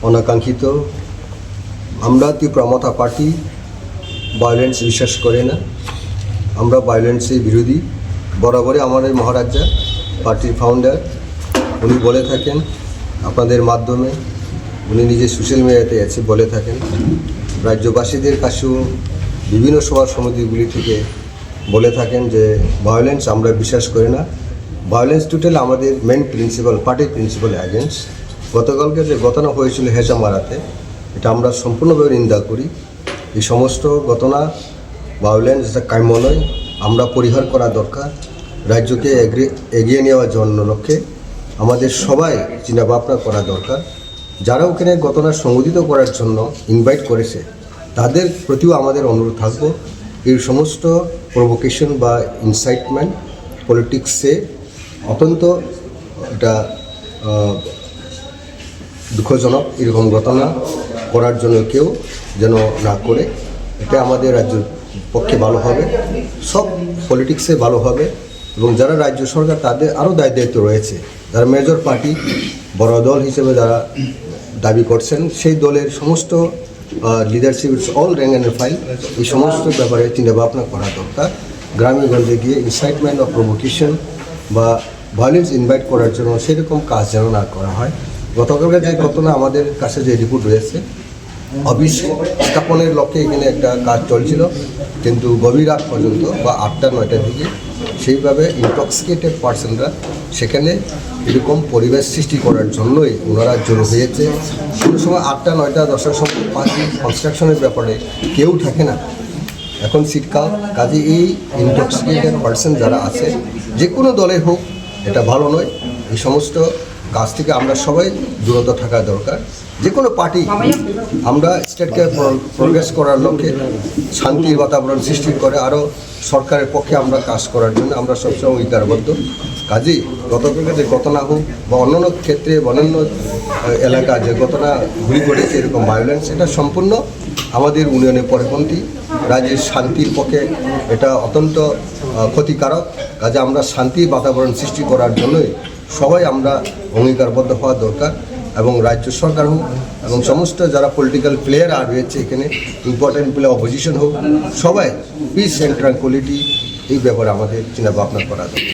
অনাকাঙ্ক্ষিত। আমরা ত্রিপুরা মথা party violence বিশ্বাস করে না, আমরা ভায়োলেন্সের বিরোধী। বরাবরই আমাদের মহারাজা পার্টির ফাউন্ডার উনি বলে থাকেন আপনাদের মাধ্যমে, উনি নিজে সোশ্যাল মিডিয়াতে আছে বলে থাকেন, রাজ্যবাসীদের কাছেও বিভিন্ন সভা সমিতিগুলি থেকে বলে থাকেন যে ভায়োলেন্স আমরা বিশ্বাস করি না। ভায়োলেন্স টোটাল আমাদের মেন প্রিন্সিপাল, পার্টির প্রিন্সিপাল অ্যাগেন্স্ট। গতকালকে যে ঘটনা হয়েছিল হেজামারাতে, এটা আমরা সম্পূর্ণভাবে নিন্দা করি। এই সমস্ত ঘটনা ভায়োলেন্স যেটা কাম্য নয়, আমরা পরিহার করা দরকার। রাজ্যকে এগিয়ে নেওয়ার জন্য লক্ষ্যে আমাদের সবাই চিন্তাভাবনা করা দরকার। যারা ওখানে ঘটনা সংগঠিত করার জন্য ইনভাইট করেছে তাদের প্রতিও আমাদের অনুরোধ থাকবো, এই সমস্ত প্রভোকেশন বা ইনসাইটমেন্ট পলিটিক্সে অত্যন্ত এটা দুঃখজনক। এরকম ঘটনা করার জন্য কেউ যেন না করে, এটা আমাদের রাজ্যের পক্ষে ভালো হবে, সব পলিটিক্সে ভালো হবে। এবং যারা রাজ্য সরকার তাদের আরও দায়িত্ব রয়েছে, যারা মেজর পার্টি বড় দল হিসেবে যারা দাবি করছেন, সেই দলের সমস্ত leadership all rank and file এই সমস্ত ব্যাপারে চিন্তাভাবনা করা দরকার। গ্রামে গঞ্জে গিয়ে ইনসাইটমেন্ট অফ প্রভোকেশন বা ভায়োলেন্স ইনভাইট করার জন্য সেরকম কাজ যেন না করা হয়। গতকালকে যে ঘটনা আমাদের কাছে যে রিপোর্ট রয়েছে, অফিস স্থাপনের লক্ষ্যে এখানে একটা কাজ চলছিল, কিন্তু গভীর রাত পর্যন্ত বা 8টা-9টার দিকে সেইভাবে ইনটক্সিকেটেড পার্সনরা সেখানে এরকম পরিবেশ সৃষ্টি করার জন্যই ওনারা জড়ো হয়েছে। কোনো সময় 8টা, 9টা, 10টার সময় পার্টি কনস্ট্রাকশনের ব্যাপারে কেউ থাকে না। এখন শীতকাল, কাজে এই ইনটক্সিকেটেড পার্সন যারা আছে যে কোনো দলে হোক, এটা ভালো নয়। এই সমস্ত কাজ থেকে আমরা সবাই দূরত থাকা দরকার। যে কোনো পার্টি আমরা স্টেটকে প্রোগ্রেস করার লক্ষ্যে শান্তির বাতাবরণ সৃষ্টি করে আরও সরকারের পক্ষে আমরা কাজ করার জন্য আমরা সবসময় অঙ্গীকারবদ্ধ। কাজেই গতকালকে যে ঘটনা হোক বা অন্যান্য ক্ষেত্রে অন্যান্য এলাকা যে ঘটনা ঘুরি ঘটেছে এরকম ভায়োলেন্স, এটা সম্পূর্ণ আমাদের উন্নয়নের পরিপন্থী, রাজ্যের শান্তির পক্ষে এটা অত্যন্ত ক্ষতিকারক। কাজে আমরা শান্তির বাতাবরণ সৃষ্টি করার জন্যই সবাই আমরা অঙ্গীকারবদ্ধ হওয়া দরকার। এবং রাজ্য সরকার হোক এবং সমস্ত যারা পলিটিক্যাল প্লেয়ার আর রয়েছে এখানে, ইম্পর্টেন্ট প্লেয়ার অপোজিশন হোক, সবাই পিস অ্যান্ড ট্রাঙ্কুইলিটি এই ব্যাপারে আমাদের চিন্তা ভাবনা করা দরকার।